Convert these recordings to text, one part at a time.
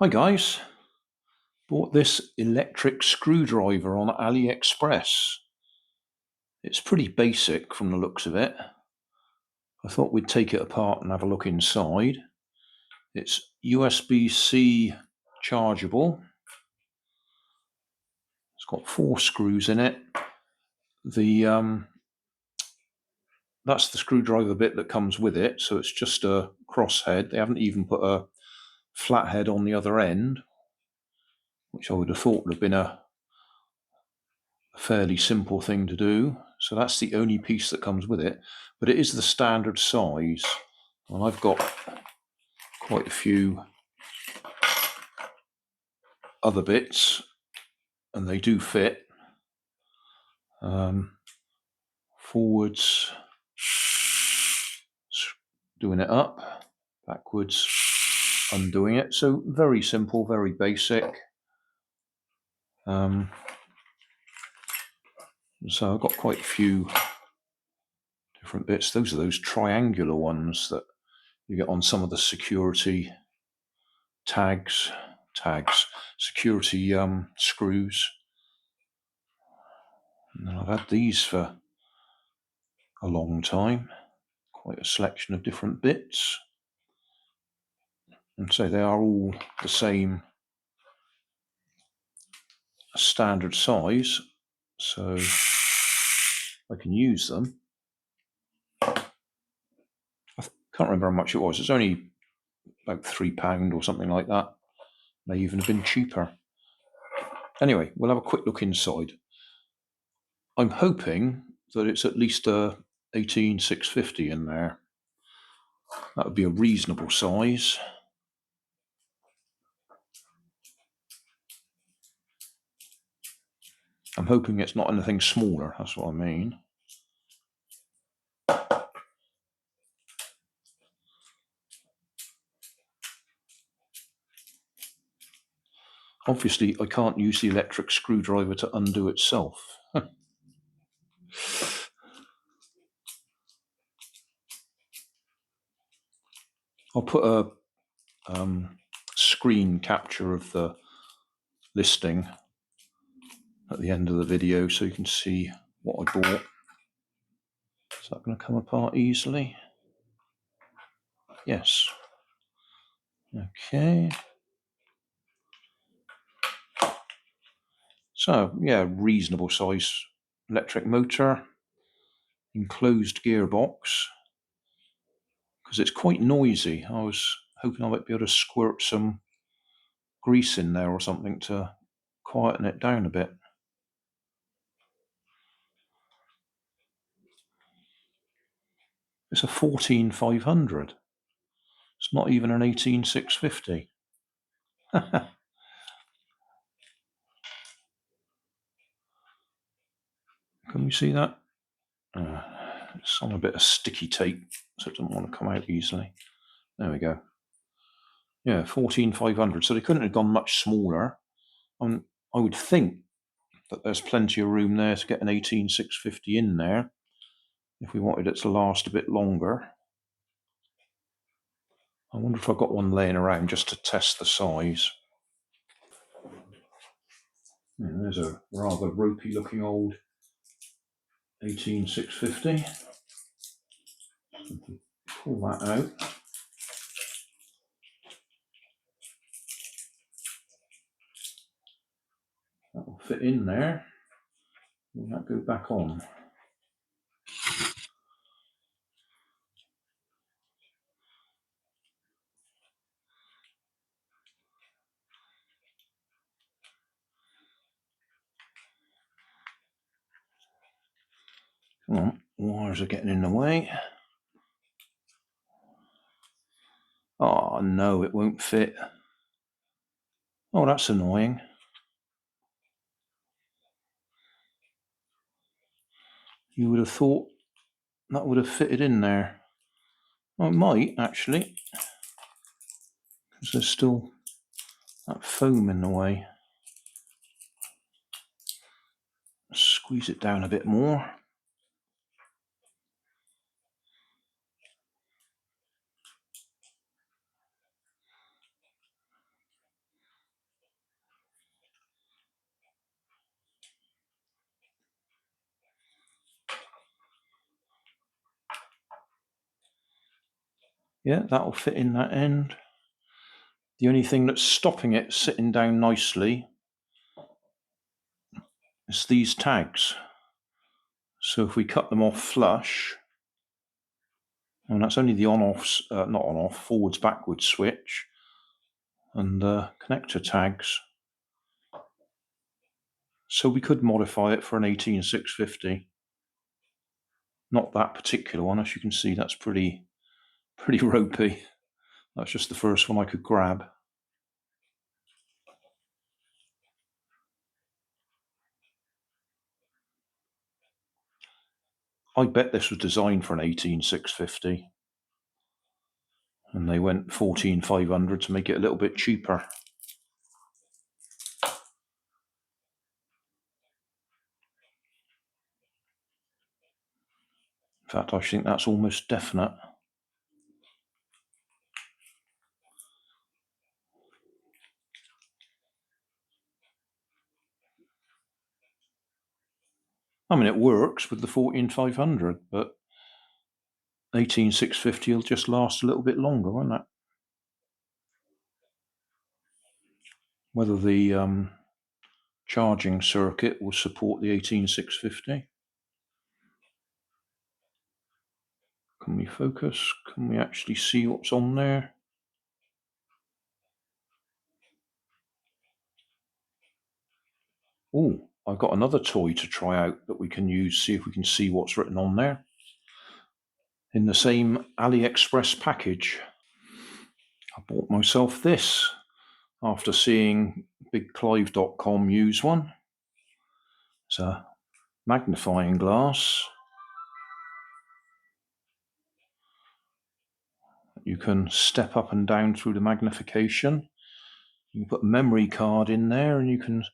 Hi guys, bought this electric screwdriver on AliExpress. It's pretty basic from the looks of it. I thought we'd take it apart and have a look inside. It's USB-C chargeable. It's got 4 screws in it. That's the screwdriver bit that comes with it, so it's just a crosshead. They haven't even put a flathead on the other end, which I would have thought would have been a fairly simple thing to do. So that's the only piece that comes with it, but it is the standard size, and I've got quite a few other bits and they do fit. Forwards, doing it up, backwards, undoing it. So very simple, very basic. So I've got quite a few different bits. Those are those triangular ones that you get on some of the security security screws. And I've had these for a long time, quite a selection of different bits. And so they are all the same standard size, so I can use them. I can't remember how much it was. It's only about £3 or something like that. May even have been cheaper. Anyway, we'll have a quick look inside. I'm hoping that it's at least a 18650 in there. That would be a reasonable size. I'm hoping it's not anything smaller, that's what I mean. Obviously, I can't use the electric screwdriver to undo itself. I'll put a screen capture of the listing at the end of the video so you can see what I bought. Is that going to come apart easily? Yes. Okay. So, yeah, reasonable size electric motor, enclosed gearbox, because it's quite noisy. I was hoping I might be able to squirt some grease in there or something to quieten it down a bit. It's a 14500. It's not even an 18650. Can we see that? It's on a bit of sticky tape, so it doesn't want to come out easily. There we go. Yeah, 14500. So they couldn't have gone much smaller. I would think that there's plenty of room there to get an 18650 in there if we wanted it to last a bit longer. I wonder if I've got one laying around just to test the size. Yeah, there's a rather ropey looking old 18650. Pull that out. That will fit in there. Will that go back on? Come on, wires are getting in the way. Oh no, it won't fit. Oh, that's annoying. You would have thought that would have fitted in there. Well, it might actually, because there's still that foam in the way. Squeeze it down a bit more. Yeah, that'll fit in that end. The only thing that's stopping it sitting down nicely is these tags. So if we cut them off flush, and that's only the on-off, not on-off, forwards-backwards switch, and connector tags. So we could modify it for an 18650. Not that particular one, as you can see, that's pretty ropey. That's just the first one I could grab. I bet this was designed for an 18650. And they went 14500 to make it a little bit cheaper. In fact, I think that's almost definite. I mean, it works with the 14500, but 18650 will just last a little bit longer, won't it? Whether the charging circuit will support the 18650. Can we focus? Can we actually see what's on there? Oh, I've got another toy to try out that we can use, see if we can see what's written on there. In the same AliExpress package. I bought myself this after seeing BigClive.com use one. It's a magnifying glass. You can step up and down through the magnification. You can put a memory card in there and you can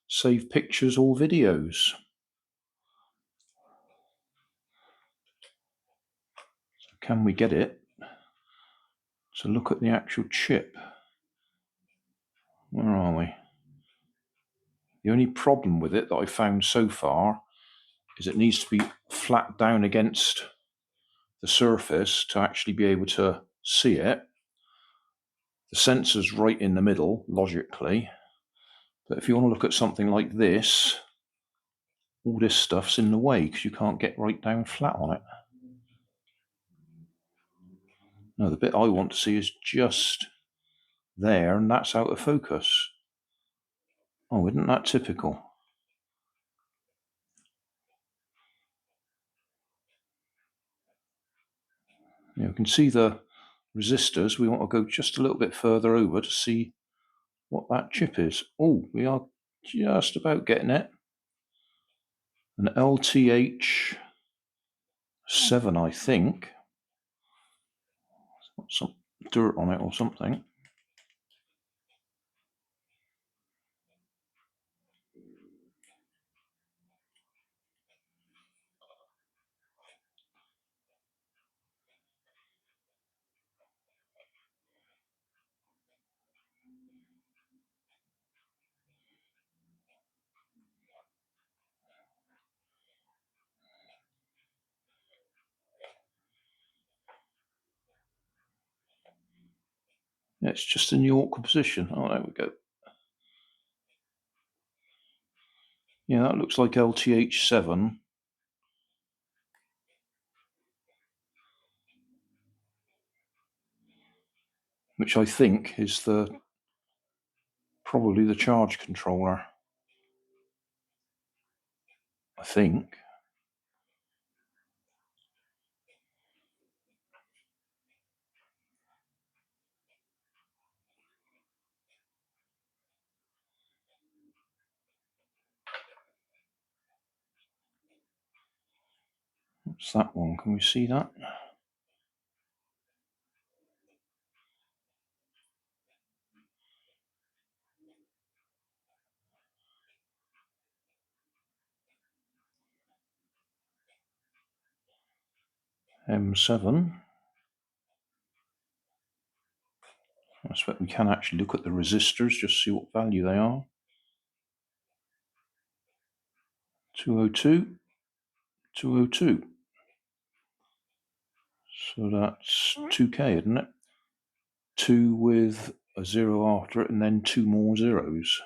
save pictures or videos. So can we get it to look at the actual chip? Where are we? The only problem with it that I found so far is it needs to be flat down against the surface to actually be able to see it. The sensor's right in the middle, logically, but if you want to look at something like this, all this stuff's in the way because you can't get right down flat on it. No, the bit I want to see is just there, and that's out of focus. Oh, isn't that typical? You can see the resistors. We want to go just a little bit further over to see what that chip is. Oh, we are just about getting it. An LTH7, I think. It's got some dirt on it or something. It's just in the awkward position. Oh, there we go. Yeah, that looks like LTH7. Which I think is probably the charge controller. I think. What's that one? Can we see that? M7. I expect we can actually look at the resistors, just see what value they are. 202, 202. So that's 2K, isn't it? 2 with a 0 after it, and then 2 more zeros.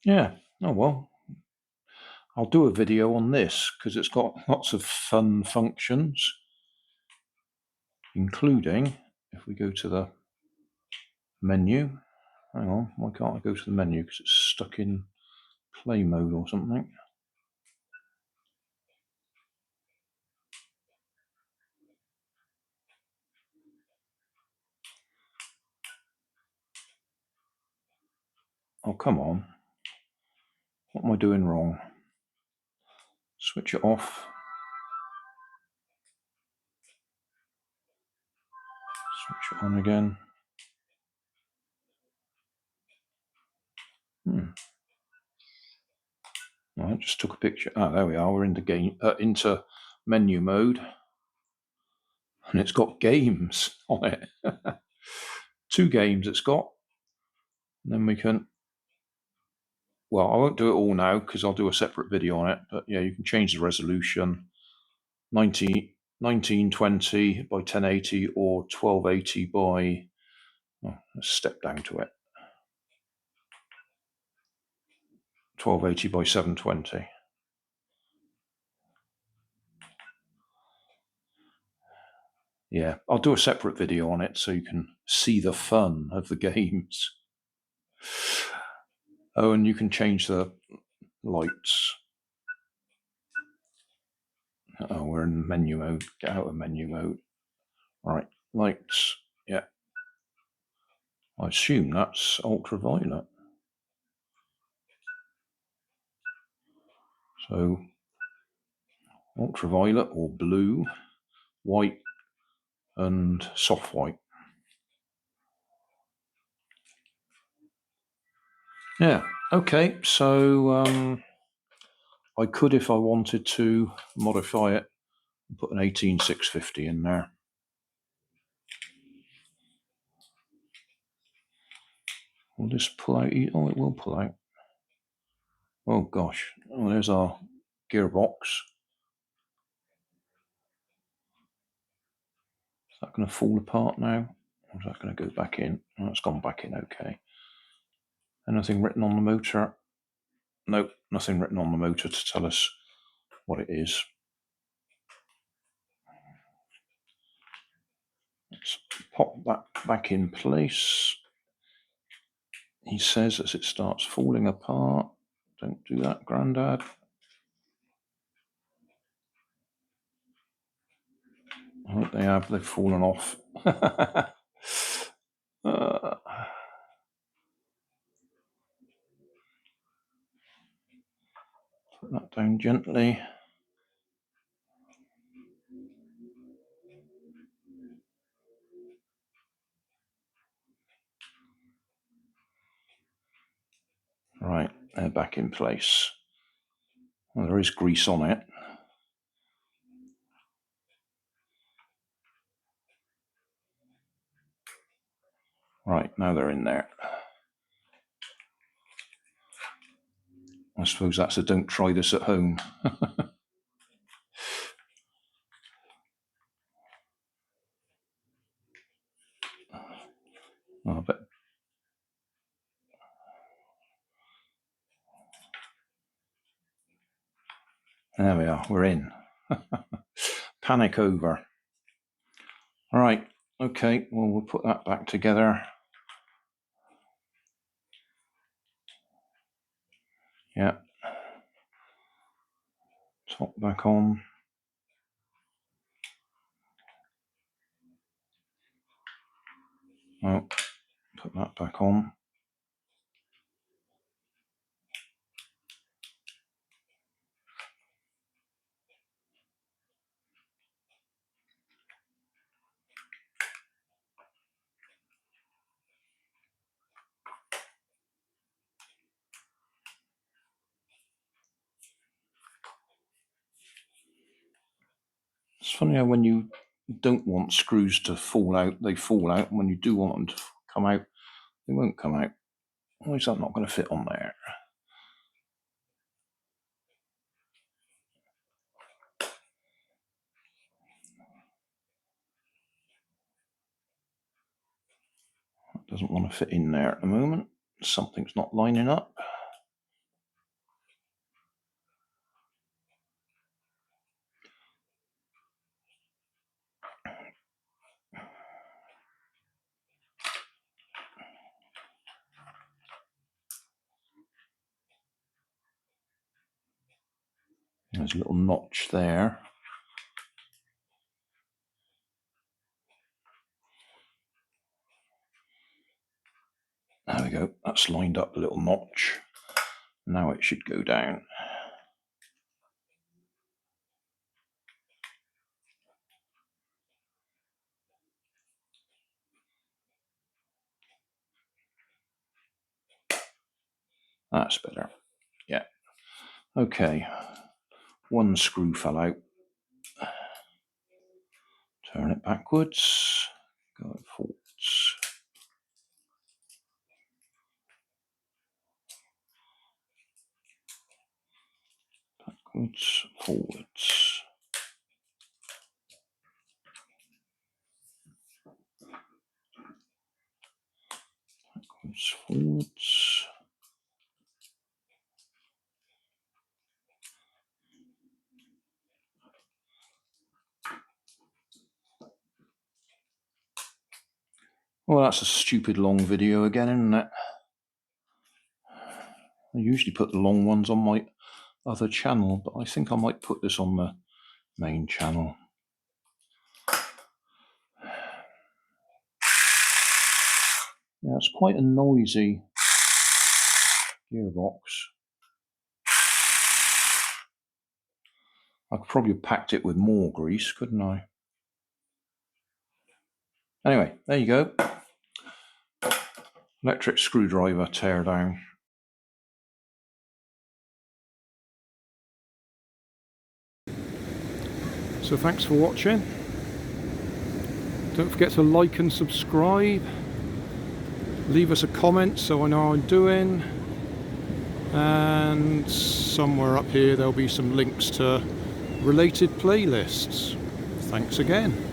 Yeah, oh well. I'll do a video on this because it's got lots of fun functions, including, if we go to the menu, hang on, why can't I go to the menu? Because it's stuck in play mode or something. Oh, come on. What am I doing wrong? Switch it off. Switch it on again. I just took a picture. Ah, there we are. We're in the game, into menu mode, and it's got games on it. 2 games it's got. And then we can. Well, I won't do it all now because I'll do a separate video on it. But yeah, you can change the resolution, 1920 by 1080 or 1280 by. Oh, let's step down to it. 1280 by 720. Yeah, I'll do a separate video on it so you can see the fun of the games. Oh, and you can change the lights. Oh, we're in menu mode. Get out of menu mode. Right, lights. Yeah. I assume that's ultraviolet. So, ultraviolet or blue, white, and soft white. Yeah, okay, so I could, if I wanted to, modify it and put an 18650 in there. Will this pull out? Oh, it will pull out. Oh gosh, oh, there's our gearbox. Is that going to fall apart now? Or is that going to go back in? Oh, it's gone back in, okay. Anything written on the motor? Nope, nothing written on the motor to tell us what it is. Let's pop that back in place. He says as it starts falling apart, don't do that, Grandad. I hope they have, they've fallen off. Put that down gently. Right, they're back in place. Well, there is grease on it. Right, now they're in there. I suppose that's a don't try this at home. Oh, I bet. There we are, we're in. Panic over. All right, okay, well, we'll put that back together. Yeah. Top back on. Oh, put that back on. It's funny how when you don't want screws to fall out, they fall out. And when you do want them to come out, they won't come out. Why is that not going to fit on there? Doesn't want to fit in there at the moment. Something's not lining up. There's a little notch there. There we go. That's lined up a little notch. Now it should go down. That's better. Yeah. Okay. One screw fell out. Turn it backwards. Go forwards. Backwards, forwards. Backwards, forwards. Well, that's a stupid long video again, isn't it? I usually put the long ones on my other channel, but I think I might put this on the main channel. Yeah, it's quite a noisy gearbox. I could probably have packed it with more grease, couldn't I? Anyway, there you go. Electric screwdriver tear down. So thanks for watching. Don't forget to like and subscribe. Leave us a comment so I know how I'm doing. And somewhere up here there'll be some links to related playlists. Thanks again.